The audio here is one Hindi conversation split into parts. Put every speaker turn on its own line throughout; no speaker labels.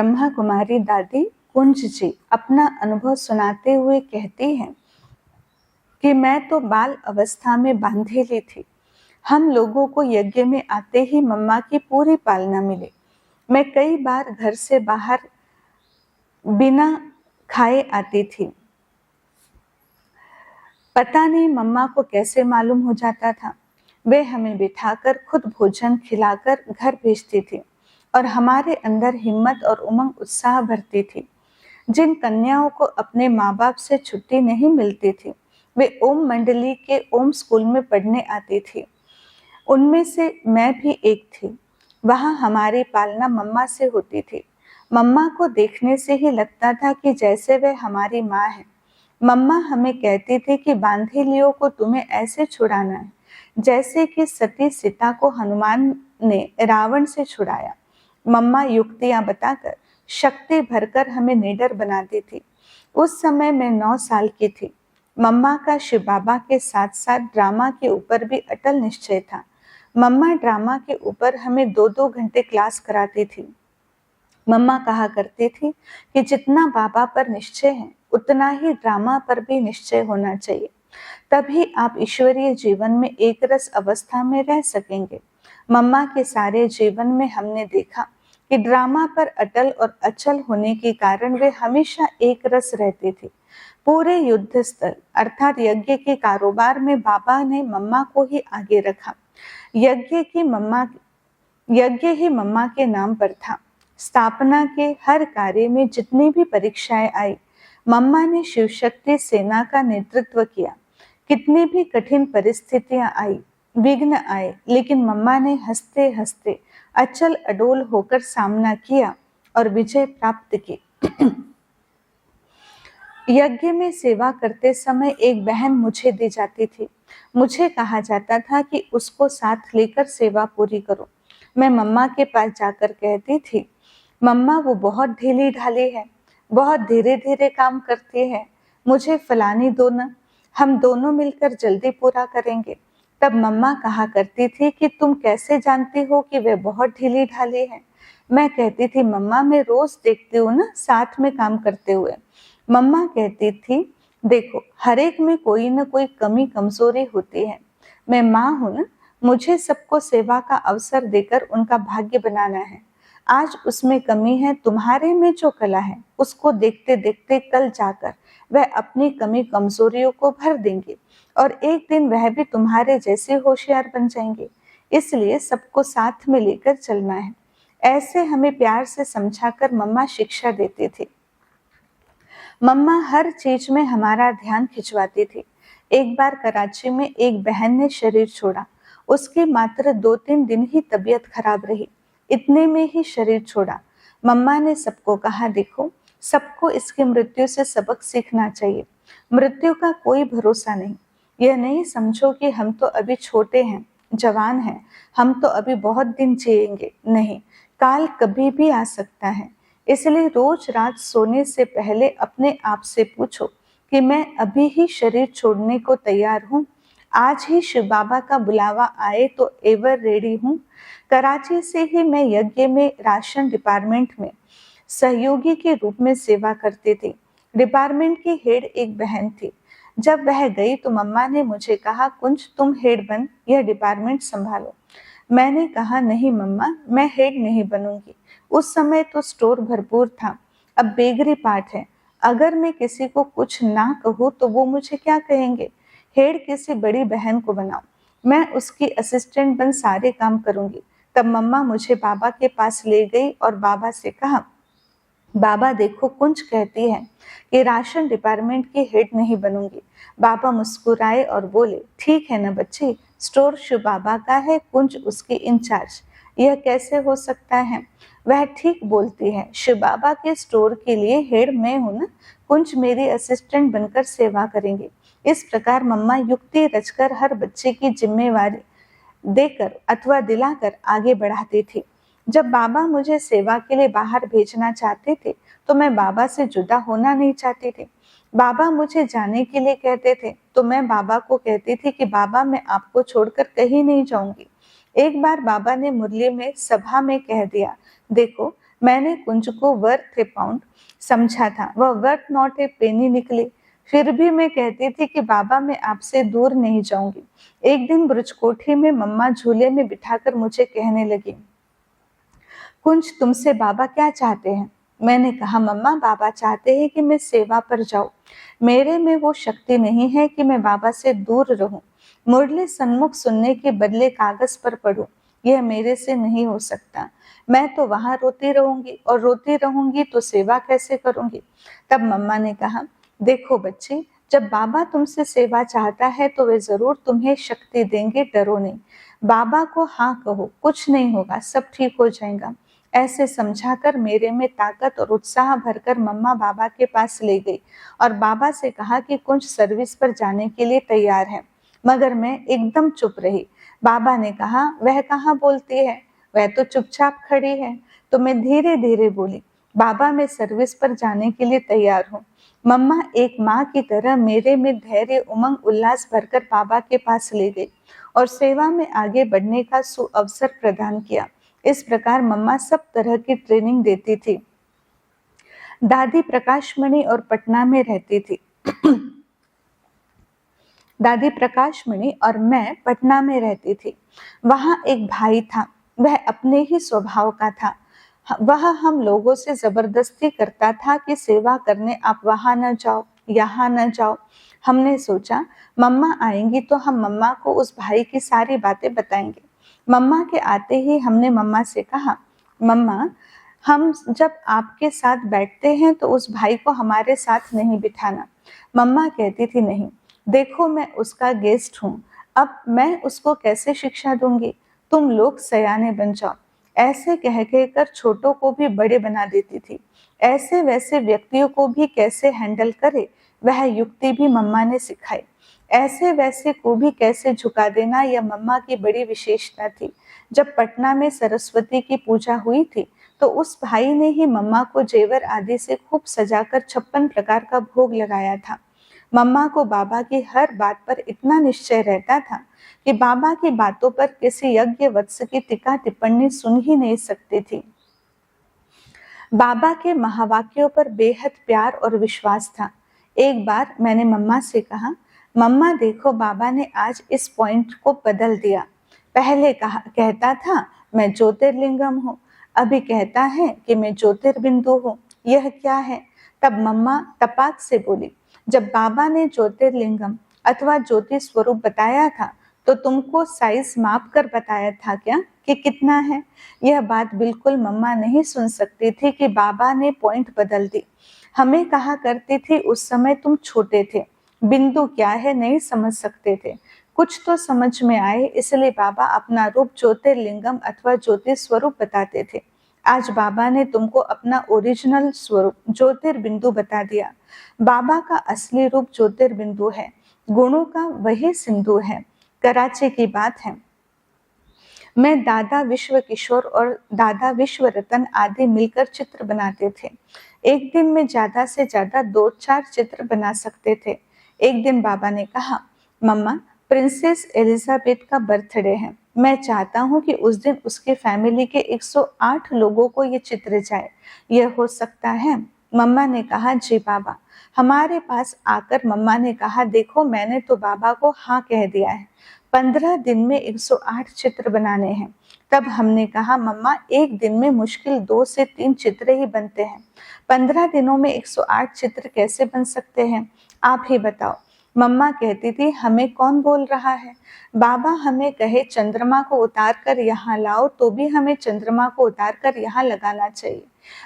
ब्रह्मा कुमारी दादी कुंज जी अपना अनुभव सुनाते हुए कहती हैं कि मैं तो बाल अवस्था में बांधेली थी। हम लोगों को यज्ञ में आते ही मम्मा की पूरी पालना मिली। मैं कई बार घर से बाहर बिना खाए आती थी। पता नहीं मम्मा को कैसे मालूम हो जाता था। वे हमें बिठाकर खुद भोजन खिलाकर घर भेजती थी और हमारे अंदर हिम्मत और उमंग उत्साह भरती थी। जिन कन्याओं को अपने माँ बाप से छुट्टी नहीं मिलती थी, वे ओम मंडली के ओम स्कूल में पढ़ने आती थी। उनमें से मैं भी एक थी। वहाँ हमारी पालना मम्मा से होती थी। मम्मा को देखने से ही लगता था कि जैसे वे हमारी माँ है। मम्मा हमें कहती थी कि बांधेलियों को तुम्हें ऐसे छुड़ाना है जैसे कि सती सीता को हनुमान ने रावण से छुड़ाया। मम्मा युक्तियां बताकर शक्ति भरकर हमें निडर बनाती थी। उस समय मैं 9 साल की थी। मम्मा का शिव बाबा के साथ साथ ड्रामा के ऊपर भी अटल निश्चय था। मम्मा ड्रामा के ऊपर हमें 2-2 घंटे क्लास कराती थी। मम्मा कहा करती थी कि जितना बाबा पर निश्चय है उतना ही ड्रामा पर भी निश्चय होना चाहिए, तभी आप ईश्वरीय जीवन में एक रस अवस्था में रह सकेंगे। मम्मा के सारे जीवन में हमने देखा कि ड्रामा पर अटल और अचल होने के कारण वे हमेशा एक रस रहते थे। पूरे युद्ध स्थल अर्थात यज्ञ के कारोबार में बाबा ने मम्मा को ही आगे रखा। यज्ञ ही मम्मा के नाम पर था। स्थापना के हर कार्य में जितनी भी परीक्षाएं आई, मम्मा ने शिव शक्ति सेना का नेतृत्व किया। कितनी भी कठिन परिस्थितियां आई, विघ्न आए, लेकिन मम्मा ने हंसते हंसते अचल अडोल होकर सामना किया और विजय प्राप्त की। यज्ञ में सेवा करते समय एक बहन मुझे दी जाती थी। मुझे कहा जाता था कि उसको साथ लेकर सेवा पूरी करो। मैं मम्मा के पास जाकर कहती थी, मम्मा वो बहुत ढीली ढाली है, बहुत धीरे धीरे काम करती है, मुझे फलानी दो ना, हम दोनों मिलकर जल्दी पूरा करेंगे। तब मम्मा कहा करती थी कि तुम कैसे जानती हो कि वे बहुत ढीली ढाली है। मैं कहती थी, मम्मा मैं रोज देखती हूँ ना साथ में काम करते हुए। मम्मा कहती थी, देखो हर एक में कोई न कोई कमी कमजोरी होती है। मैं माँ हूँ ना, मुझे सबको सेवा का अवसर देकर उनका भाग्य बनाना है। आज उसमें कमी है, तुम्हारे में जो कला है उसको देखते देखते कल जाकर वह अपनी कमी कमजोरियों को भर देंगे और एक दिन वह भी तुम्हारे जैसे होशियार बन जाएंगे। इसलिए सबको साथ में लेकर चलना है। ऐसे हमें प्यार से समझाकर मम्मा शिक्षा देती थी। मम्मा हर चीज में हमारा ध्यान खिंचवाती थी। एक बार कराची में एक बहन ने शरीर छोड़ा। उसकी मात्र 2-3 दिन ही तबीयत खराब रही। इतने में ही शरीर छोड़ा। मम्मा ने सबको कहा, देखो सबको इसकी मृत्यु से सबक सीखना चाहिए। मृत्यु का कोई भरोसा नहीं। यह नहीं समझो कि हम तो अभी छोटे हैं, जवान हैं, हम तो अभी बहुत दिन जिएंगे। नहीं, काल कभी भी आ सकता है। इसलिए रोज रात सोने से पहले अपने आप से पूछो कि मैं अभी ही शरीर छोड़ने को तैयार हूँ। आज ही शिव बाबा का बुलावा आए तो एवर रेडी हूँ। कराची से ही मैं यज्ञ में राशन डिपार्टमेंट में सहयोगी के रूप में सेवा करती थी। डिपार्टमेंट की हेड एक बहन थी। जब वह गई तो मम्मा ने मुझे कहा, कुंज तुम हेड बन, यह डिपार्टमेंट संभालो। मैंने कहा, नहीं मम्मा, मैं हेड नहीं बनूंगी। उस समय तो स्टोर भरपूर था, अब बेकरी पार्ट है। अगर मैं किसी को कुछ ना कहूँ तो वो मुझे क्या कहेंगे। हेड किसी बड़ी बहन को बनाओ, मैं उसकी असिस्टेंट बन सारे काम करूंगी। तब मम्मा मुझे बाबा के पास ले गई और बाबा से कहा, बाबा देखो कुंज कहती है कि राशन डिपार्टमेंट की हेड नहीं बनूंगी। बाबा मुस्कुराए और बोले, ठीक है ना बच्ची, स्टोर शिव बाबा का है, कुंज उसकी इंचार्ज। यह कैसे हो सकता है। वह ठीक बोलती है, शिव बाबा के स्टोर के लिए हेड मैं हूं ना, कुंज मेरी असिस्टेंट बनकर सेवा करेंगे। इस प्रकार मम्मा युक्ति रचकर हर बच्चे की जिम्मेवारी देकर अथवा दिलाकर आगे बढ़ाती थी। जब बाबा मुझे सेवा के लिए बाहर भेजना चाहते थे तो मैं बाबा से जुदा होना नहीं चाहती थी। बाबा मुझे जाने के लिए कहते थे तो मैं बाबा को कहती थी कि बाबा मैं आपको छोड़कर कहीं नहीं जाऊंगी। एक बार बाबा ने मुरली में सभा में कह दिया, देखो मैंने कुंज को वर्थ ए पाउंड समझा था, वह वर्थ नॉट ए पेनी निकली। फिर भी मैं कहती थी कि बाबा मैं आपसे दूर नहीं जाऊंगी। एक दिन ब्रजकोठी में मम्मा झूले में बिठाकर मुझे कहने लगी, कुंज तुमसे बाबा क्या चाहते हैं? मैंने कहा, मम्मा बाबा चाहते हैं कि मैं सेवा पर जाऊं। मेरे में वो शक्ति नहीं है कि मैं बाबा से दूर रहूं, मुरली सन्मुख सुनने के बदले कागज पर पढूं। यह मेरे से नहीं हो सकता। मैं तो वहां रोती रहूंगी और रोती रहूंगी तो सेवा कैसे करूंगी? तब मम्मा ने कहा, देखो बच्ची, जब बाबा तुमसे सेवा चाहता है तो वे जरूर तुम्हें शक्ति देंगे, डरो नहीं। बाबा को हाँ कहो, कुछ नहीं होगा, सब ठीक हो जाएगा। ऐसे समझाकर मेरे में ताकत और उत्साह भरकर मम्मा बाबा के पास ले गई और बाबा से कहा कि कुंज सर्विस पर जाने के लिए तैयार है। मगर मैं एकदम चुप रही। बाबा ने कहा, वह कहाँ बोलती है, वह तो चुपचाप खड़ी है। तो मैं धीरे धीरे बोली, बाबा मैं सर्विस पर जाने के लिए तैयार हूँ। मम्मा एक माँ की तरह मेरे में धैर्य, उमंग, उल्लास भरकर बाबा के पास ले गई और सेवा में आगे बढ़ने का सुअवसर प्रदान किया। इस प्रकार मम्मा सब तरह की ट्रेनिंग देती थी। दादी प्रकाशमणि और पटना में रहती थी। दादी प्रकाशमणि और मैं पटना में रहती थी। वहाँ एक भाई था, वह अपने ही स्वभाव का था। वह हम लोगों से जबरदस्ती करता था कि सेवा करने आप वहां न जाओ, यहाँ न जाओ। हमने सोचा मम्मा आएंगी तो हम मम्मा को उस भाई की सारी बातें बताएंगे। मम्मा के आते ही हमने मम्मा से कहा, मम्मा हम जब आपके साथ बैठते हैं तो उस भाई को हमारे साथ नहीं बिठाना। मम्मा कहती थी, नहीं देखो मैं उसका गेस्ट हूँ, अब मैं उसको कैसे शिक्षा दूंगी, तुम लोग सयाने बन जाओ। ऐसे कह कहकर छोटों को भी बड़े बना देती थी। ऐसे वैसे व्यक्तियों को भी कैसे हैंडल करे वह युक्ति भी मम्मा ने सिखाई। ऐसे वैसे को भी कैसे झुका देना यह मम्मा की बड़ी विशेषता थी। जब पटना में सरस्वती की पूजा हुई थी तो उस भाई ने ही मम्मा को जेवर आदि से खूब सजाकर 56 प्रकार का भोग लगाया था। मम्मा को बाबा की हर बात पर इतना निश्चय रहता था कि बाबा की बातों पर किसी यज्ञ वत्स की टीका टिप्पणी सुन ही नहीं सकती थी। बाबा के महावाक्यों पर बेहद प्यार और विश्वास था। एक बार मैंने मम्मा से कहा, मम्मा देखो बाबा ने आज इस पॉइंट को बदल दिया। पहले कहता था मैं ज्योतिर्लिंगम हूँ, अभी कहता है कि मैं ज्योतिर्बिंदु हूँ। यह क्या है? तब मम्मा तपाक से बोली, जब बाबा ने ज्योतिर्लिंगम अथवा ज्योति स्वरूप बताया था तो तुमको साइज माप कर बताया था क्या कि कितना है? यह बात बिल्कुल मम्मा नहीं सुन सकती थी कि बाबा ने पॉइंट बदल दी। हमें कहा करती थी उस समय तुम छोटे थे, बिंदु क्या है नहीं समझ सकते थे। कुछ तो समझ में आए इसलिए बाबा अपना रूप ज्योतिर्लिंगम अथवा ज्योति स्वरूप बताते थे। आज बाबा ने तुमको अपना ओरिजिनल स्वरूप ज्योतिर्बिंदु बता दिया। बाबा का असली रूप ज्योतिर्बिंदु है, गुणों का वही सिंधु है। कराची की बात है, मैं दादा विश्व किशोर और दादा विश्व रतन आदि मिलकर चित्र बनाते थे। एक दिन में ज्यादा से ज्यादा 2-4 चित्र बना सकते थे। एक दिन बाबा ने कहा, मम्मा प्रिंसेस एलिजाबेथ का बर्थडे है, मैं चाहता हूँ कि उस दिन उसके फैमिली के 108 लोगों को ये चित्र जाए, यह हो सकता है? मम्मा ने कहा, जी बाबा। हमारे पास आकर मम्मा ने कहा, देखो मैंने तो बाबा को हाँ कह दिया है, 15 दिन में 108 चित्र बनाने हैं। तब हमने कहा, मम्मा एक दिन में मुश्किल 2 से 3 चित्र ही बनते हैं, 15 दिनों में 108 चित्र कैसे बन सकते हैं? आप ही बताओ। मम्मा कहती थी, हमें कौन बोल रहा है? बाबा हमें कहे चंद्रमा को उतार कर यहाँ लाओ तो भी हमें चंद्रमा को उतार कर यहाँ लगाना चाहिए।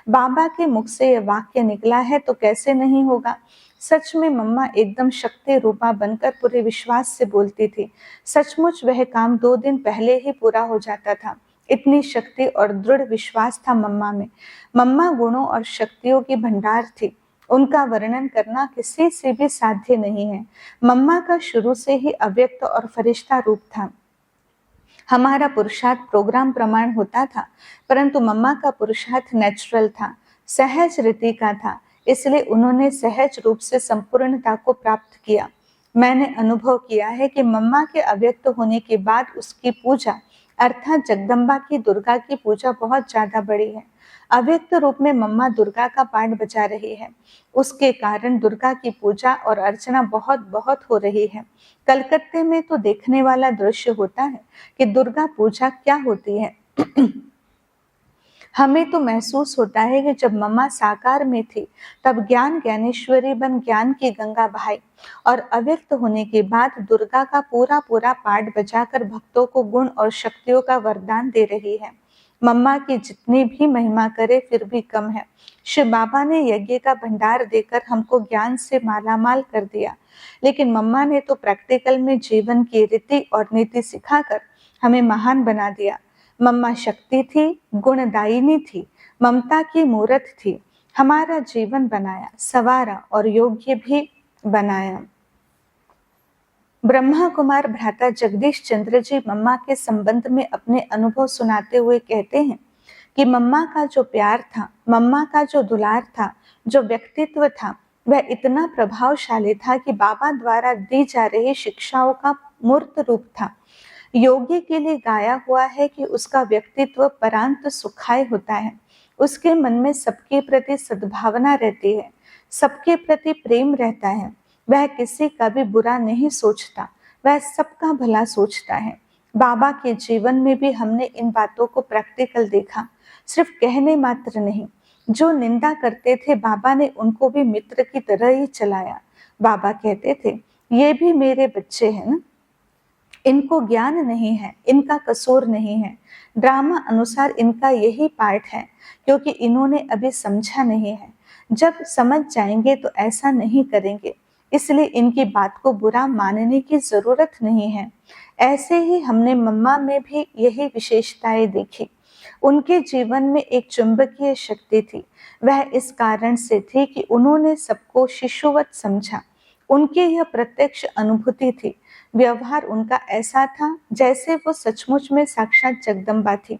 बाबा के मुख से यह वाक्य निकला है तो कैसे नहीं होगा? सच में मम्मा एकदम शक्ति रूपा बनकर पूरे विश्वास से बोलती थी। सचमुच वह काम 2 दिन पहले ही पूरा हो जाता था। इतनी शक्ति और दृढ़ विश्वास था मम्मा में। मम्मा गुणों और शक्तियों की भंडार थी, उनका वर्णन करना किसी से भी साध्य नहीं है। मम्मा का शुरू से ही अव्यक्त और फरिश्ता रूप था। हमारा पुरुषार्थ प्रोग्राम प्रमाण होता था, परंतु मम्मा का पुरुषार्थ नेचुरल था, सहज रीति का था, इसलिए उन्होंने सहज रूप से संपूर्णता को प्राप्त किया। मैंने अनुभव किया है कि मम्मा के अव्यक्त होने के बाद उसकी पूजा अर्थात जगदम्बा की, दुर्गा की पूजा बहुत ज्यादा बड़ी है। अव्यक्त रूप में मम्मा दुर्गा का पाठ बजा रही है। उसके कारण दुर्गा की पूजा और अर्चना बहुत बहुत हो रही है। कलकत्ते में तो देखने वाला दृश्य होता है कि दुर्गा पूजा क्या होती है। हमें तो महसूस होता है कि जब मम्मा साकार में थी तब ज्ञान ज्ञानेश्वरी बन ज्ञान की गंगा बहाई, और अव्यक्त होने के बाद दुर्गा का पूरा पूरा पाठ बजाकर भक्तों को गुण और शक्तियों का वरदान दे रही है। मम्मा की जितनी भी महिमा करे फिर भी कम है। शिव बाबा ने यज्ञ का भंडार देकर हमको ज्ञान से मालामाल कर दिया, लेकिन मम्मा ने तो प्रैक्टिकल में जीवन की रीति और नीति सिखाकर हमें महान बना दिया। मम्मा शक्ति थी, गुणदायिनी थी, ममता की मूरत थी, हमारा जीवन बनाया, सवारा और योग्य भी बनाया। ब्रह्मा कुमार भ्राता जगदीश चंद्र जी मम्मा के संबंध में अपने अनुभव सुनाते हुए कहते हैं कि मम्मा का जो प्यार था, मम्मा का जो दुलार था, जो व्यक्तित्व था, वह इतना प्रभावशाली था कि बाबा द्वारा दी जा रही शिक्षाओं का मूर्त रूप था। योगी के लिए गाया हुआ है कि उसका व्यक्तित्व परांत सुखाय होता है। उसके मन में सबके प्रति सद्भावना रहती है, सबके प्रति प्रेम रहता है। वह किसी का भी बुरा नहीं सोचता, वह सबका भला सोचता है। बाबा के जीवन में भी हमने इन बातों को प्रैक्टिकल देखा, सिर्फ कहने मात्र नहीं। जो निंदा करते थे बाबा ने उनको भी मित्र की तरह ही चलाया। बाबा कहते थे, ये भी मेरे बच्चे हैं ना, इनको ज्ञान नहीं है, इनका कसूर नहीं है, ड्रामा अनुसार इनका यही पार्ट है, क्योंकि इन्होंने अभी समझा नहीं है। जब समझ जाएंगे तो ऐसा नहीं करेंगे, इसलिए इनकी बात को बुरा मानने की जरूरत नहीं है। ऐसे ही हमने मम्मा में भी यही विशेषताएं देखी। उनके जीवन में एक चुंबकीय शक्ति थी। वह इस कारण से थी कि उन्होंने सबको शिशुवत समझा। उनकी यह प्रत्यक्ष अनुभूति थी। व्यवहार उनका ऐसा था जैसे वो सचमुच में साक्षात जगदम्बा थी,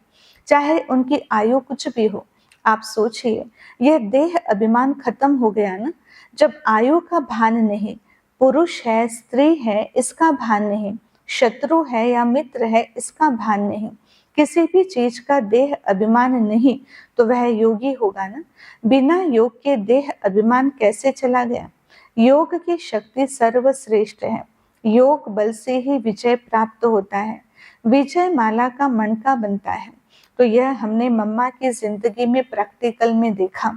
चाहे उनकी आयु कुछ भी हो। आप सोचिए, यह देह अभिमान खत्म हो गया ना, जब आयु का भान नहीं, पुरुष है स्त्री है इसका भान नहीं, शत्रु है या मित्र है इसका भान नहीं, किसी भी चीज का देह अभिमान नहीं, तो वह योगी होगा ना। बिना योग के देह अभिमान कैसे चला गया। योग की शक्ति सर्वश्रेष्ठ है। योग बल से ही विजय प्राप्त होता है। विजय माला का मणका बनता है। तो यह हमने मम्मा की जिंदगी में प्रैक्टिकल में देखा।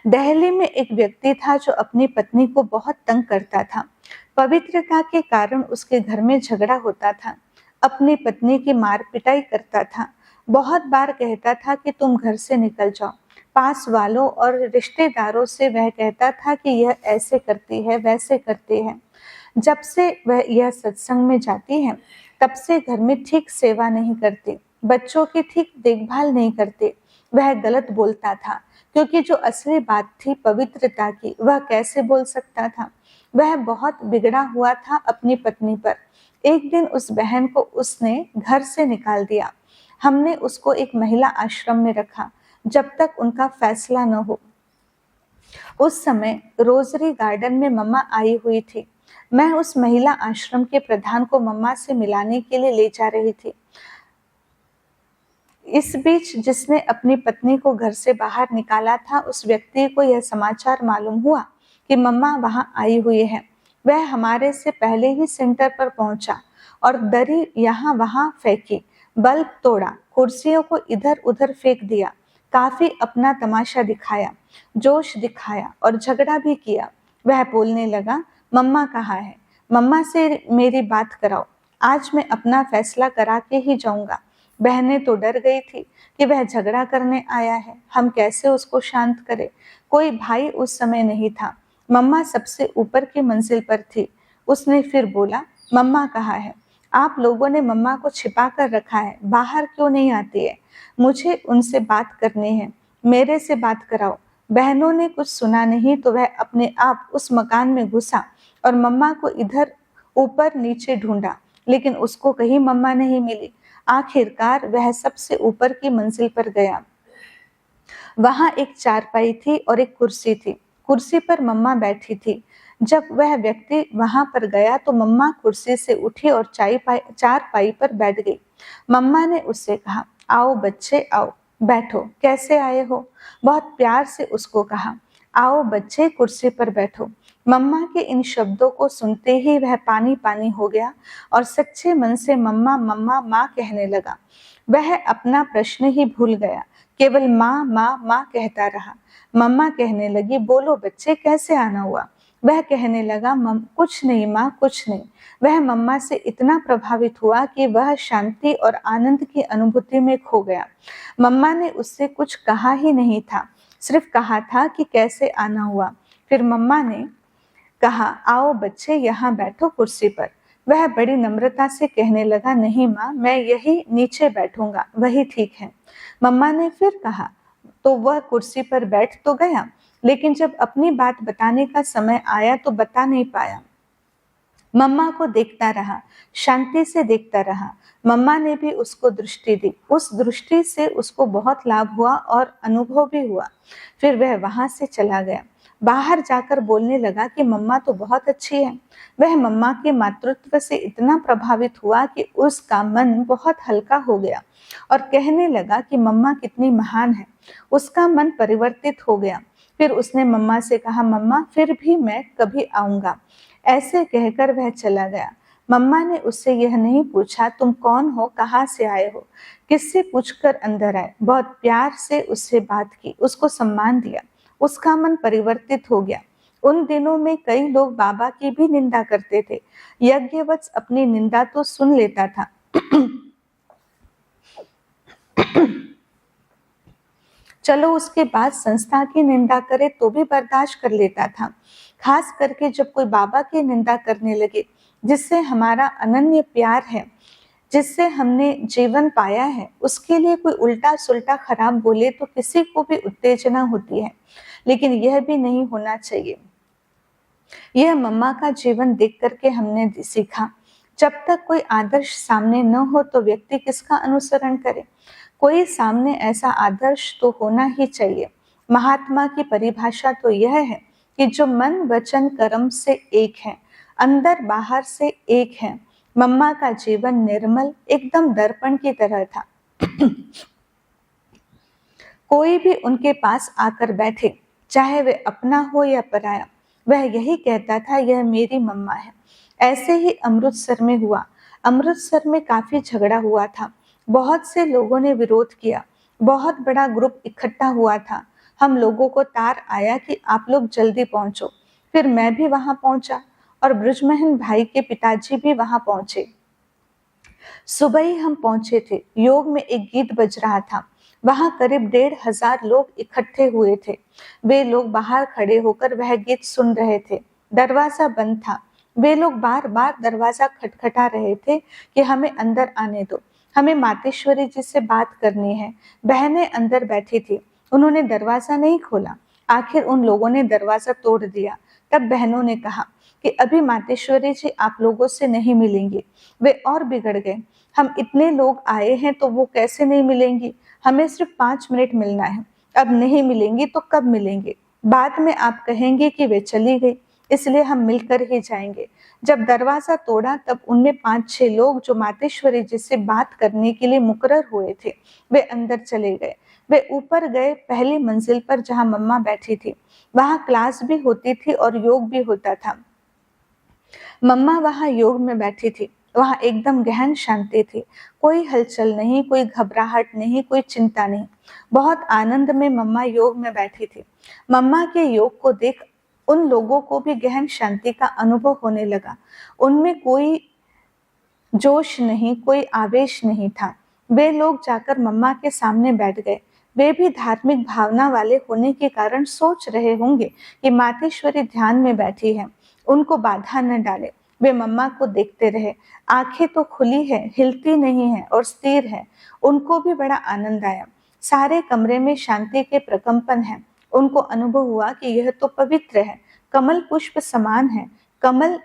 दिल्ली में एक व्यक्ति था जो अपनी पत्नी को बहुत तंग करता था। पवित्रता के कारण उसके घर में झगड़ा होता था। अपनी पत्नी की मार पिटाई करता था। बहुत बार कहता था कि तुम घर से निकल जाओ। पास वालों और रिश्तेदारों से वह कहता था कि यह ऐसे करती है वैसे करती है। जब से वह यह सत्संग में जाती है तब से घर में ठीक सेवा नहीं करती, बच्चों की ठीक देखभाल नहीं करती। वह गलत बोलता था, क्योंकि जो असली बात थी पवित्रता की, वह कैसे बोल सकता था। वह बहुत बिगड़ा हुआ था अपनी पत्नी पर। एक दिन उस बहन को उसने घर से निकाल दिया। हमने उसको एक महिला आश्रम में रखा जब तक उनका फैसला न हो। उस समय रोजरी गार्डन में मम्मा आई हुई थी। मैं उस महिला आश्रम के प्रधान को मम्मा से मिलाने के लिए ले जा रही थी। इस बीच जिसने अपनी पत्नी को घर से बाहर निकाला था, उस व्यक्ति को यह समाचार मालूम हुआ कि मम्मा वहां आई हुई है। वह हमारे से पहले ही सेंटर पर पहुंचा और दरी यहाँ वहां फेंकी, बल्ब तोड़ा, कुर्सियों को इधर उधर फेंक दिया, काफी अपना तमाशा दिखाया, जोश दिखाया और झगड़ा भी किया। वह बोलने लगा, मम्मा कहाँ है, मम्मा से मेरी बात कराओ, आज मैं अपना फैसला करा के ही जाऊंगा। बहनें तो डर गई थी कि वह झगड़ा करने आया है, हम कैसे उसको शांत करें। कोई भाई उस समय नहीं था। मम्मा सबसे ऊपर की मंजिल पर थी। उसने फिर बोला, मम्मा कहाँ है, आप लोगों ने मम्मा को छिपा कर रखा है, बाहर क्यों नहीं आती है, मुझे उनसे बात करनी है, मेरे से बात कराओ। बहनों ने कुछ सुना नहीं तो वह अपने आप उस मकान में घुसा और मम्मा को इधर ऊपर नीचे ढूंढा, लेकिन उसको कहीं मम्मा नहीं मिली। आखिरकार वह सबसे ऊपर की मंजिल पर गया। वहां एक चारपाई थी और एक कुर्सी थी। कुर्सी पर मम्मा बैठी थी। जब वह व्यक्ति वहां पर गया तो मम्मा कुर्सी से उठी और चारपाई पर बैठ गई। मम्मा ने उससे कहा, आओ बच्चे आओ, बैठो, कैसे आए हो? बहुत प्यार से उसको कहा, आओ बच्चे कुर्सी पर बैठो। मम्मा के इन शब्दों को सुनते ही वह पानी पानी हो गया और सच्चे मन से मम्मा मम्मा माँ कहने लगा। वह अपना प्रश्न ही भूल गया, केवल माँ माँ माँ कहता रहा। मम्मा कहने लगी, बोलो बच्चे, कैसे आना हुआ? वह कहने लगा, कुछ नहीं माँ, कुछ नहीं। वह मम्मा से इतना प्रभावित हुआ कि वह शांति और आनंद की अनुभूति में खो गया। मम्मा ने उससे कुछ कहा ही नहीं था, सिर्फ कहा था कि कैसे आना हुआ। फिर मम्मा ने कहा, आओ बच्चे यहाँ बैठो कुर्सी पर। वह बड़ी नम्रता से कहने लगा, नहीं माँ, मैं यही नीचे बैठूंगा, वही ठीक है। मम्मा ने फिर कहा तो वह कुर्सी पर बैठ तो गया, लेकिन जब अपनी बात बताने का समय आया तो बता नहीं पाया। मम्मा को देखता रहा, शांति से देखता रहा। मम्मा ने भी उसको दृष्टि दी। उस दृष्टि से उसको बहुत लाभ हुआ और अनुभव भी हुआ। फिर वह वहां से चला गया। बाहर जाकर बोलने लगा कि मम्मा तो बहुत अच्छी है। वह मम्मा के मातृत्व से इतना प्रभावित हुआ कि उसका मन बहुत हल्का हो गया और कहने लगा कि मम्मा कितनी महान है। उसका मन परिवर्तित हो गया। फिर उसने मम्मा से कहा, मम्मा फिर भी मैं कभी आऊंगा। ऐसे कहकर वह चला गया। मम्मा ने उससे यह नहीं पूछा, तुम कौन हो, कहाँ से आए हो, किससे पूछकर अंदर आए। बहुत प्यार से उससे बात की, उसको सम्मान दिया। उसका मन परिवर्तित हो गया। उन दिनों में कई लोग बाबा की भी निंदा करते थे। यज्ञवत्स अपनी निंदा तो सुन लेता था चलो उसके बाद संस्था की निंदा करे तो भी बर्दाश्त कर लेता था। खास करके जब कोई बाबा की निंदा करने लगे, जिससे हमारा अनन्य प्यार है, जिससे हमने जीवन पाया है, उसके लिए कोई उल्टा सुल्टा खराब बोले तो किसी को भी उत्तेजना होती है, लेकिन यह भी नहीं होना चाहिए। यह मम्मा का जीवन देख करके हमने सीखा। जब तक कोई आदर्श सामने न हो तो व्यक्ति किसका अनुसरण करे? कोई सामने ऐसा आदर्श तो होना ही चाहिए। महात्मा की परिभाषा तो यह है कि जो मन वचन कर्म से एक है, अंदर बाहर से एक है। मम्मा का जीवन निर्मल, एकदम दर्पण की तरह था। कोई भी उनके पास आकर बैठे, चाहे वे अपना हो या पराया, वह यही कहता था, यह मेरी मम्मा है। ऐसे ही अमृतसर में हुआ। अमृतसर में काफी झगड़ा हुआ था। बहुत से लोगों ने विरोध किया। बहुत बड़ा ग्रुप इकट्ठा हुआ था। हम लोगों को तार आया कि आप लोग जल्दी पहुंचो। फिर मैं भी वहां पहुंचा और ब्रजमोहन भाई के पिताजी भी वहां पहुंचे। सुबह ही हम पहुंचे थे। योग में एक गीत बज रहा था। वहां करीब 1,500 लोग इकट्ठे हुए थे। वे लोग बाहर खड़े होकर वह गीत सुन रहे थे। दरवाजा बंद था। वे लोग बार बार दरवाजा खटखटा रहे थे कि हमें अंदर आने दो, हमें मातेश्वरी जी से बात करनी है। बहनें अंदर बैठी थी। उन्होंने दरवाजा नहीं खोला। आखिर उन लोगों ने दरवाजा तोड़ दिया। तब बहनों ने कहा कि अभी मातेश्वरी जी आप लोगों से नहीं मिलेंगी। वे और बिगड़ गए। हम इतने लोग आए हैं तो वो कैसे नहीं मिलेंगी? हमें सिर्फ 5 मिनट मिलना है। अब नहीं मिलेंगी तो कब मिलेंगे? बाद में आप कहेंगे कि वे चली गई, इसलिए हम मिलकर ही जाएंगे। जब दरवाजा तोड़ा तब उनमें 5-6 लोग जो मातेश्वरी जी से बात करने के लिए मुकर्रर हुए थे, वे अंदर चले गए। वे ऊपर गए, पहली मंजिल पर जहां मम्मा बैठी थी। वहां क्लास भी होती थी और योग भी होता था। मम्मा वहां योग में बैठी थी। वहां एकदम गहन शांति थी। कोई हलचल नहीं, कोई घबराहट नहीं, कोई चिंता नहीं। बहुत आनंद में मम्मा योग में बैठी थी। मम्मा के योग को देख उन लोगों को भी गहन शांति का अनुभव होने लगा। उनमें कोई जोश नहीं, कोई आवेश नहीं था। वे लोग जाकर मम्मा के सामने बैठ गए। वे भी धार्मिक भावना वाले होने के कारण सोच रहे होंगे कि मातेश्वरी ध्यान में बैठी है, उनको बाधा न डाले। वे मम्मा को देखते रहे। आंखें तो खुली है, हिलती नहीं है और स्थिर है। उनको भी बड़ा आनंद आया। सारे कमरे में शांति के प्रकंपन है। उनको अनुभव हुआ कि यह तो पवित्र है, कमल पुष्प समान है, कमल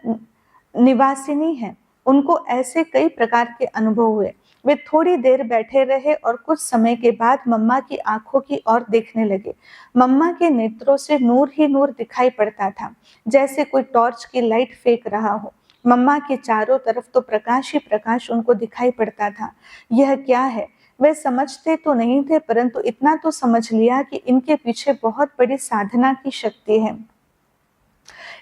निवासिनी है। उनको ऐसे कई प्रकार के अनुभव हुए। वे थोड़ी देर बैठे रहे और कुछ समय के बाद मम्मा की आंखों की ओर देखने लगे। मम्मा के नेत्रों से नूर ही नूर दिखाई पड़ता था, जैसे कोई टॉर्च की लाइट फेंक रहा हो। मम्मा के चारों तरफ तो प्रकाश ही प्रकाश उनको दिखाई पड़ता था। यह क्या है? वे समझते तो नहीं थे, परंतु इतना तो समझ लिया कि इनके पीछे बहुत बड़ी साधना की शक्ति है।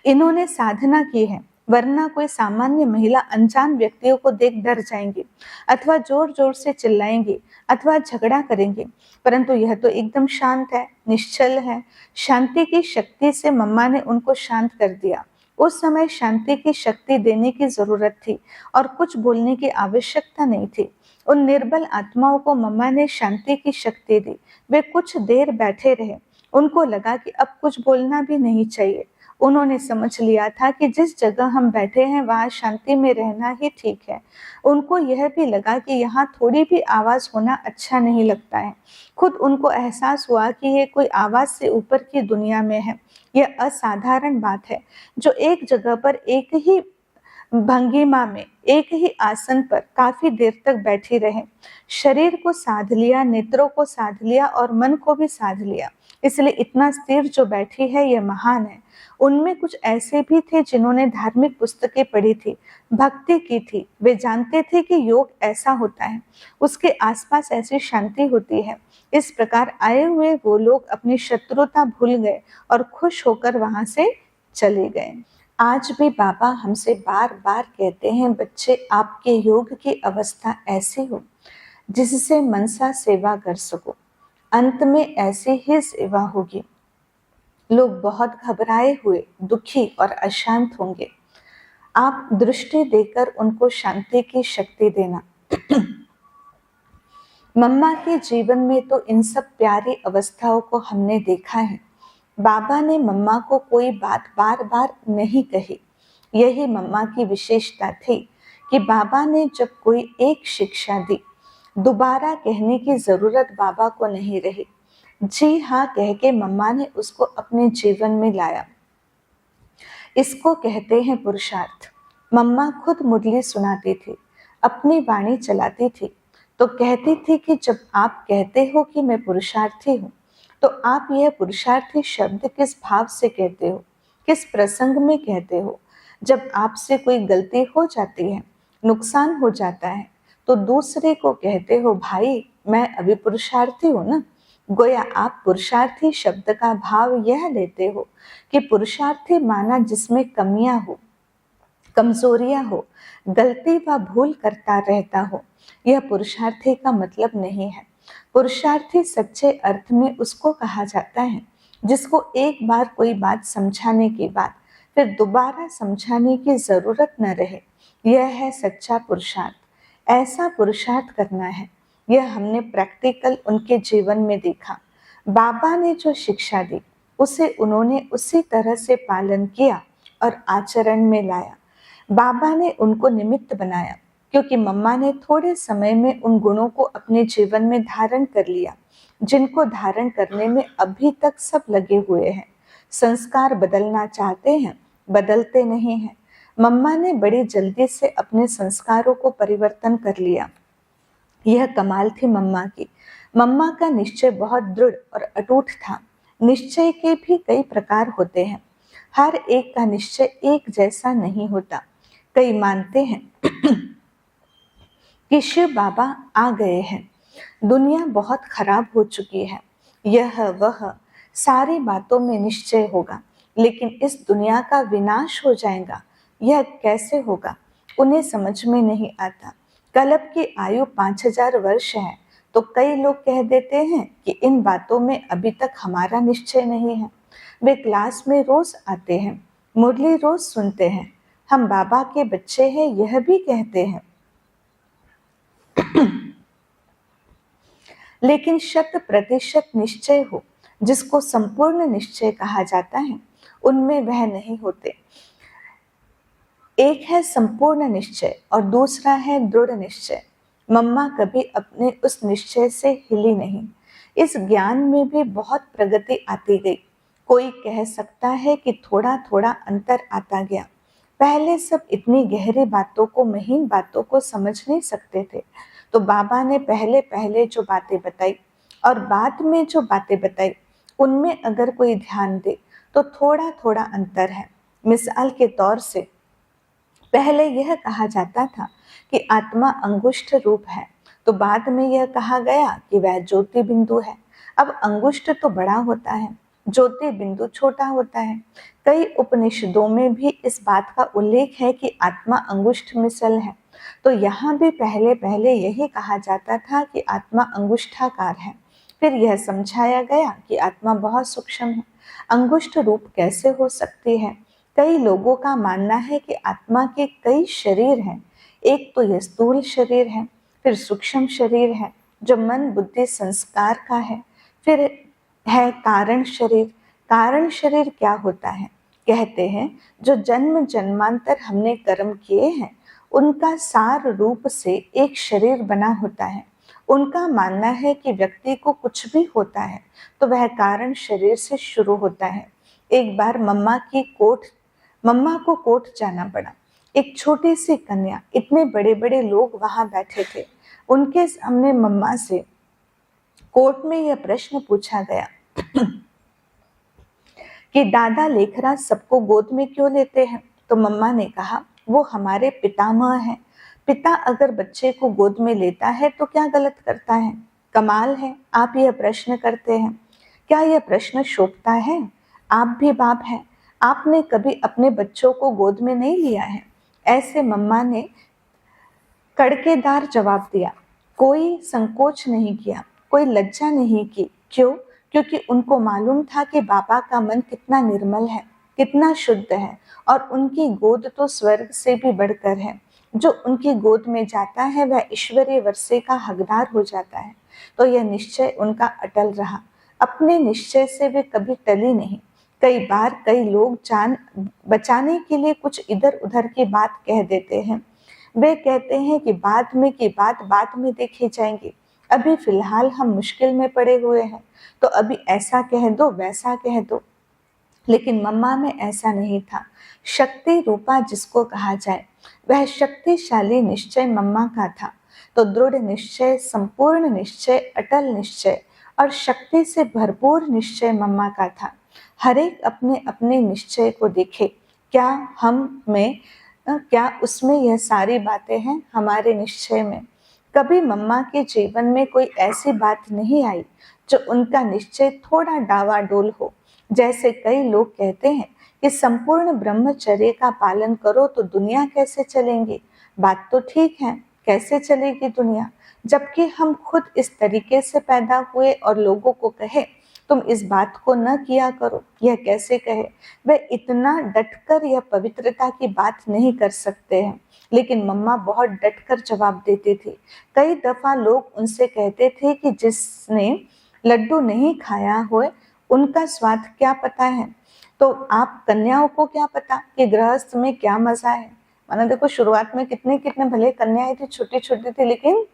इन्होंने साधना की है, वरना कोई सामान्य महिला अनजान व्यक्तियों को देख डर जाएंगी, अथवा जोर जोर से चिल्लाएंगी, अथवा झगड़ा करेंगी। परंतु यह तो एकदम शांत है, निश्चल है। शांति की शक्ति से मम्मा ने उनको शांत कर दिया। उस समय शांति की शक्ति देने की जरूरत थी और कुछ बोलने की आवश्यकता नहीं थी। उन निर्बल आत्माओं को मम्मा ने शांति की शक्ति दी। वे कुछ देर बैठे रहे। उनको लगा कि अब कुछ बोलना भी नहीं चाहिए। उन्होंने समझ लिया था कि जिस जगह हम बैठे हैं वहां शांति में रहना ही ठीक है। उनको यह भी लगा कि यहाँ थोड़ी भी आवाज होना अच्छा नहीं लगता है। खुद उनको एहसास हुआ कि ये कोई आवाज से ऊपर की दुनिया में है। यह असाधारण बात है। जो एक जगह पर एक ही भंगिमा में एक ही आसन पर काफी देर तक बैठी रहे, शरीर को साध लिया, नेत्रों को साध लिया और मन को भी साध लिया। इसलिए इतना स्थिर जो बैठी है यह महान है। उनमें कुछ ऐसे भी थे जिन्होंने धार्मिक पुस्तकें पढ़ी थी, भक्ति की थी। वे जानते थे कि योग ऐसा होता है, उसके आसपास ऐसी शांति होती है। इस प्रकार आए हुए वो लोग अपनी शत्रुता भूल गए और खुश होकर वहां से चले गए। आज भी बाबा हमसे बार बार कहते हैं, बच्चे आपके योग की अवस्था ऐसी हो जिससे मनसा सेवा कर सको। अंत में ऐसी ही सेवा होगी। लोग बहुत घबराए हुए, दुखी और अशांत होंगे। आप दृष्टि देकर उनको शांति की शक्ति देना। मम्मा के जीवन में तो इन सब प्यारी अवस्थाओं को हमने देखा है। बाबा ने मम्मा को कोई बात बार बार नहीं कही। यही मम्मा की विशेषता थी कि बाबा ने जब कोई एक शिक्षा दी, दोबारा कहने की जरूरत बाबा को नहीं रही। जी हाँ कह के मम्मा ने उसको अपने जीवन में लाया। इसको कहते हैं पुरुषार्थ। मम्मा खुद मुरली सुनाती थी, अपनी वाणी चलाती थी, तो कहती थी कि जब आप कहते हो कि मैं पुरुषार्थी हूँ, तो आप यह पुरुषार्थी शब्द किस भाव से कहते हो, किस प्रसंग में कहते हो। जब आपसे कोई गलती हो जाती है, नुकसान हो जाता है, तो दूसरे को कहते हो, भाई मैं अभी पुरुषार्थी हूँ ना। गोया आप पुरुषार्थी शब्द का भाव यह लेते हो कि पुरुषार्थी माना जिसमें कमियां हो, कमजोरियां हो, गलती व भूल करता रहता हो। यह पुरुषार्थी का मतलब नहीं है। पुरुषार्थी सच्चे अर्थ में उसको कहा जाता है जिसको एक बार कोई बात समझाने के बाद फिर दोबारा समझाने की जरूरत न रहे। यह है सच्चा पुरुषार्थ। ऐसा पुरुषार्थ करना है। यह हमने प्रैक्टिकल उनके जीवन में देखा। बाबा ने जो शिक्षा दी उसे उन्होंने उसी तरह से पालन किया और आचरण में लाया। बाबा ने उनको निमित्त बनाया, क्योंकि मम्मा ने थोड़े समय में उन गुणों को अपने जीवन में धारण कर लिया जिनको धारण करने में अभी तक सब लगे हुए हैं। संस्कार बदलना चाहते हैं, बदलते नहीं हैं। मम्मा ने बड़ी जल्दी से अपने संस्कारों को परिवर्तन कर लिया। यह कमाल थी मम्मा की। मम्मा का निश्चय बहुत दृढ़ और अटूट था। निश्चय के भी कई प्रकार होते हैं। हर एक का निश्चय एक जैसा नहीं होता। कई मानते हैं कि शिव बाबा आ गए हैं, दुनिया बहुत खराब हो चुकी है, यह वह सारी बातों में निश्चय होगा, लेकिन इस दुनिया का विनाश हो जाएगा, यह कैसे होगा, उन्हें समझ में नहीं आता। कल्प की आयु 5000 वर्ष है, तो कई लोग कह देते हैं कि इन बातों में अभी तक हमारा निश्चय नहीं है। वे क्लास में रोज आते हैं, मुरली रोज सुनते हैं, हम बाबा के बच्चे हैं यह भी कहते हैं, लेकिन 100% निश्चय हो, जिसको संपूर्ण निश्चय कहा जाता है, उनमें वह नहीं होते। एक है संपूर्ण निश्चय और दूसरा है दृढ़ निश्चय। मम्मा कभी अपने उस निश्चय से हिली नहीं। इस ज्ञान में भी बहुत प्रगति आती गई। कोई कह सकता है कि थोड़ा थोड़ा अंतर आता गया। पहले सब इतनी गहरी बातों को, महीन बातों को समझ नहीं सकते थे, तो बाबा ने पहले पहले जो बातें बताई और बाद में जो बातें बताई, उनमें अगर कोई ध्यान दे तो थोड़ा थोड़ा अंतर है। मिसाल के तौर से पहले यह कहा जाता था कि आत्मा अंगुष्ठ रूप है, तो बाद में यह कहा गया कि वह ज्योति बिंदु है। अब अंगुष्ठ तो बड़ा होता है, ज्योति बिंदु छोटा होता है। कई उपनिषदों में भी इस बात का उल्लेख है कि आत्मा अंगुष्ठ मिसल है। तो यहाँ भी पहले पहले यही कहा जाता था कि आत्मा अंगुष्ठाकार है। फिर यह समझाया गया कि आत्मा बहुत सूक्ष्म है। अंगुष्ठ रूप कैसे हो सकती है? कई लोगों का मानना है कि आत्मा के कई शरीर हैं। एक तो यह स्थूल शरीर है, फिर सूक्ष्म शरीर है जो मन बुद्धि संस्कार का है, फिर है कारण शरीर। कारण शरीर क्या होता है? कहते हैं जो जन्म जन्मांतर हमने कर्म किए हैं उनका सार रूप से एक शरीर बना होता है। उनका मानना है कि व्यक्ति को कुछ भी होता है तो वह कारण शरीर से शुरू होता है। एक बार मम्मा को कोर्ट जाना पड़ा। एक छोटी सी कन्या, इतने बड़े बड़े लोग वहां बैठे थे, उनके सामने मम्मा से कोर्ट में यह प्रश्न पूछा गया कि दादा लेखराज सबको गोद में क्यों लेते हैं? तो मम्मा ने कहा वो हमारे पितामह हैं। पिता अगर बच्चे को गोद में लेता है तो क्या गलत करता है? कमाल है, आप यह प्रश्न करते हैं। क्या यह प्रश्न शोभता है? आप भी बाप हैं, आपने कभी अपने बच्चों को गोद में नहीं लिया है? ऐसे मम्मा ने कड़केदार जवाब दिया। कोई संकोच नहीं किया, कोई लज्जा नहीं की। क्यों? क्योंकि उनको मालूम था कि बाबा का मन कितना निर्मल है, कितना शुद्ध है, और उनकी गोद तो स्वर्ग से भी बढ़कर है। जो उनकी गोद में जाता है वह ईश्वरीय वर्षे का हकदार हो जाता है। तो यह निश्चय उनका अटल रहा। अपने निश्चय से वे कभी टली नहीं। कई बार कई लोग जान बचाने के लिए कुछ इधर उधर की बात कह देते हैं। वे कहते हैं कि बाद में की बात बाद में देखी जाएंगी, अभी फिलहाल हम मुश्किल में पड़े हुए हैं, तो अभी ऐसा कह दो वैसा कह दो। लेकिन मम्मा में ऐसा नहीं था। शक्ति रूपा जिसको कहा जाए, वह शक्तिशाली निश्चय मम्मा का था। तो दृढ़ निश्चय, संपूर्ण निश्चय, अटल निश्चय और शक्ति से भरपूर निश्चय मम्मा का था। हर एक अपने अपने निश्चय को देखे, क्या उसमें यह सारी बातें हैं हमारे निश्चय में? कभी मम्मा के जीवन में कोई ऐसी बात नहीं आई जो उनका निश्चय थोड़ा डावाडोल हो। जैसे कई लोग कहते हैं कि संपूर्ण ब्रह्मचर्य का पालन करो तो दुनिया कैसे चलेंगी। बात तो ठीक है, कैसे चलेगी दुनिया, जबकि हम खुद इस तरीके से पैदा हुए और लोगों को कहे तुम इस बात को न किया करो, यह कैसे कहे? वे इतना डटकर यह पवित्रता की बात नहीं कर सकते हैं। लेकिन मम्मा बहुत डटकर जवाब देती थी। कई दफा लोग उनसे कहते थे कि जिसने लड्डू नहीं खाया हो उनका स्वाद क्या पता है। तो आप कन्याओं को क्या पता कि गृहस्थ में क्या मजा है। माना देखो, शुरुआत में कितने कितने भले कन्याएं थी, छोटी छोटी थी, लेकिन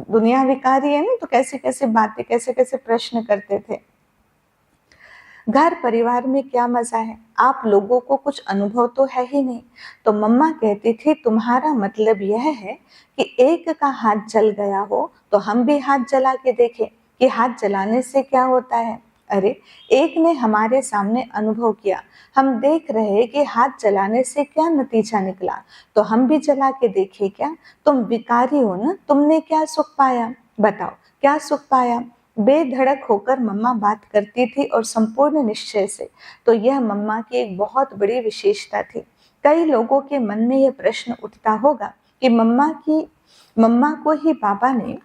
दुनिया विकारी है ना, तो कैसे कैसे बातें, कैसे कैसे प्रश्न करते थे। घर परिवार में क्या मजा है, आप लोगों को कुछ अनुभव तो है ही नहीं। तो मम्मा कहती थी तुम्हारा मतलब यह है कि एक का हाथ जल गया हो तो हम भी हाथ जला के देखें कि हाथ जलाने से क्या होता है। अरे, एक ने हमारे सामने अनुभव किया, हम देख रहे कि हाथ जलाने से क्या नतीजा निकला, तो हम भी जला के देखें क्या। तुम विकारी हो ना, तुमने क्या सुख पाया, बताओ क्या सुख पाया। बेधड़क होकर मम्मा बात करती थी और संपूर्ण निश्चय से। तो यह मम्मा की एक बहुत बड़ी विशेषता थी। कई लोगों के मन में यह प्रश्न उठता होगा कि मम्मा को ही बाबा ने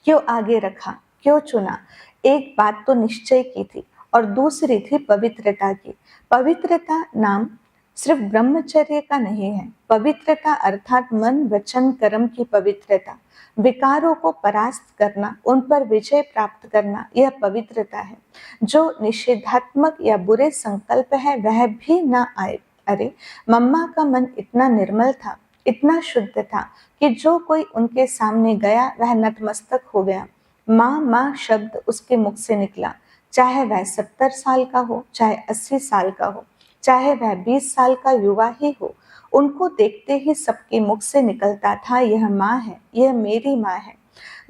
क्यों आगे रखा, क्यों चुना। एक बात तो निश्चय की थी और दूसरी थी पवित्रता की। पवित्रता नाम सिर्फ ब्रह्मचर्य का नहीं है। पवित्रता अर्थात मन वचन कर्म की पवित्रता, विकारों को परास्त करना, उन पर विजय प्राप्त करना, यह पवित्रता है। जो निषेधात्मक या बुरे संकल्प है वह भी ना आए। अरे, मम्मा का मन इतना निर्मल था, इतना शुद्ध था कि जो कोई उनके सामने गया वह नतमस्तक हो गया। माँ माँ शब्द उसके मुख से निकला, चाहे वह 70 साल का हो, चाहे 80 साल का हो, चाहे वह 20 साल का युवा ही हो। उनको देखते ही सबके मुख से निकलता था, यह माँ है, यह मेरी माँ है।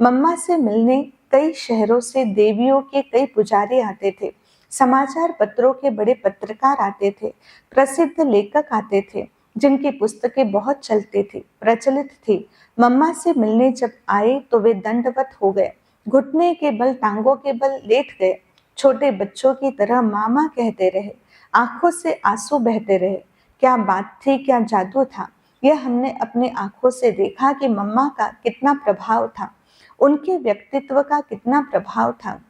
मम्मा से मिलने कई शहरों से देवियों के कई पुजारी आते थे, समाचार पत्रों के बड़े पत्रकार आते थे, प्रसिद्ध लेखक आते थे जिनकी पुस्तकें बहुत चलती थी, प्रचलित थी। मम्मा से मिलने जब आए तो वे दंडवत हो गए, घुटने के बल टांगों के बल लेट गए, छोटे बच्चों की तरह मामा कहते रहे, आंखों से आंसू बहते रहे। क्या बात थी, क्या जादू था, यह हमने अपने आंखों से देखा कि मम्मा का कितना प्रभाव था, उनके व्यक्तित्व का कितना प्रभाव था,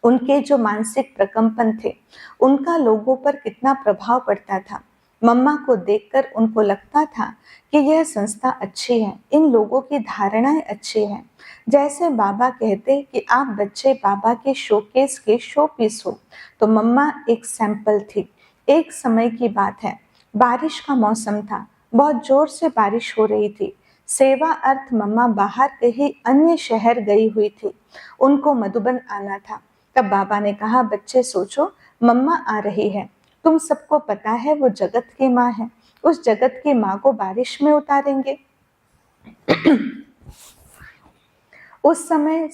उनके जो मानसिक प्रकंपन थे उनका लोगों पर कितना प्रभाव पड़ता था। मम्मा को देखकर उनको लगता था कि यह संस्था अच्छी है, इन लोगों की धारणाएं अच्छी हैं। जैसे बाबा कहते कि आप बच्चे बाबा के शोकेस के शो पीस हो, तो मम्मा एक सैंपल थी। एक समय की बात है, बारिश का मौसम था, बहुत जोर से बारिश हो रही थी। सेवा अर्थ मम्मा बाहर कहीं अन्य शहर गई हुई थी, उनको मधुबन आना था। तब बाबा ने कहा, बच्चे सोचो, मम्मा आ रही है, तुम सबको पता है वो जगत की माँ है, उस जगत की माँ को बारिश में उतारेंगे। उस समय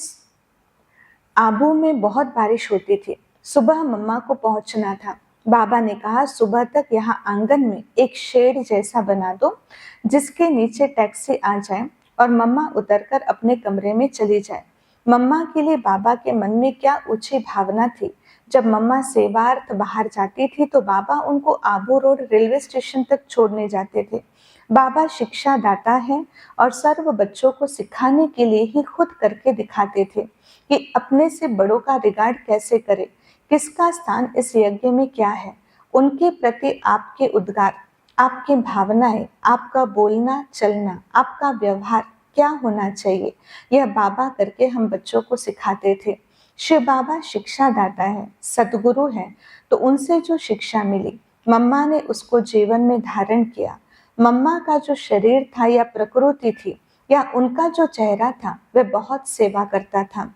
आबू में बहुत बारिश होती थी, सुबह मम्मा को पहुंचना था। बाबा ने कहा, सुबह तक यहाँ आंगन में एक शेड जैसा बना दो जिसके नीचे टैक्सी आ जाए और मम्मा उतरकर अपने कमरे में चली जाए। मम्मा के लिए बाबा के मन में क्या ऊंची भावना थी। जब मम्मा सेवार्थ बाहर जाती थी तो बाबा उनको आबू रोड रेलवे स्टेशन तक छोड़ने जाते थे। बाबा शिक्षा दाता है और सर्व बच्चों को सिखाने के लिए ही खुद करके दिखाते थे कि अपने से बड़ों का रिगार्ड कैसे करें, किसका स्थान इस यज्ञ में क्या है। उनके प्रति आपके उद्गार, आपकी भावनाएं, आपका बोलना चलना, आपका व्यवहार क्या होना चाहिए, यह बाबा करके हम बच्चों को सिखाते थे। शिव बाबा शिक्षा दाता है, सदगुरु है, तो उनसे जो शिक्षा मिली मम्मा ने उसको जीवन में धारण किया। मम्मा का जो शरीर था या प्रकृति थी या उनका जो चेहरा था वह बहुत सेवा करता था।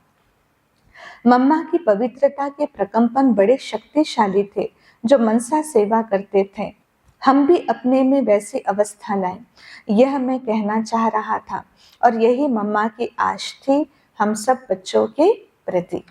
मम्मा की पवित्रता के प्रकंपन बड़े शक्तिशाली थे जो मनसा सेवा करते थे। हम भी अपने में वैसी अवस्था लाएं, यह मैं कहना चाह रहा था और यही मम्मा की आश थी हम सब बच्चों के प्रति।